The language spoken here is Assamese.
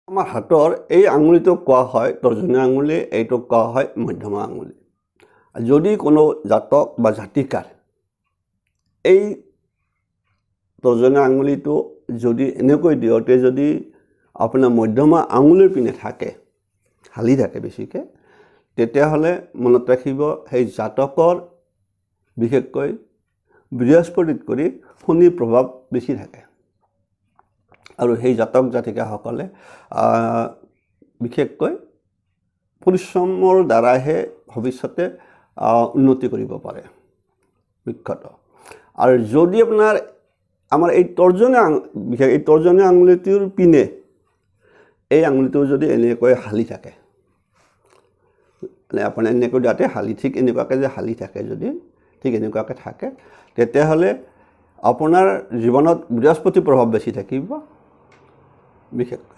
আমাৰ হাতৰ এই আঙুলিটোক কোৱা হয় তৰ্জনী আঙুলি, এইটোক কোৱা হয় মধ্যমা আঙুলি। যদি কোনো জাতক বা জাতিকাৰ এই তৰ্জনী আঙুলিটো যদি এনেকৈ দিওঁতে যদি আপোনাৰ মধ্যমা আঙুলিৰ পিনে থাকে, হালি থাকে বেছিকৈ, তেতিয়াহ'লে মনত ৰাখিব সেই জাতকৰ বিশেষকৈ বৃহস্পতিত কৰি শনিৰ প্ৰভাৱ বেছি থাকে। আৰু সেই জাতক জাতিকাসকলে বিশেষকৈ পৰিশ্ৰমৰ দ্বাৰাহে ভৱিষ্যতে উন্নতি কৰিব পাৰে মুখ্যতঃ। আৰু যদি আপোনাৰ আমাৰ এই তৰ্জনী আঙুলিটোৰ পিনে এই আঙুলিটো যদি এনেকৈ হালি থাকে, মানে আপোনাৰ এনেকৈ যাতে হালি ঠিক এনেকুৱাকৈ যে হালি থাকে, যদি ঠিক এনেকুৱাকৈ থাকে, তেতিয়াহ'লে আপোনাৰ জীৱনত বৃহস্পতিৰ প্ৰভাৱ বেছি থাকিব বিশেষকৈ।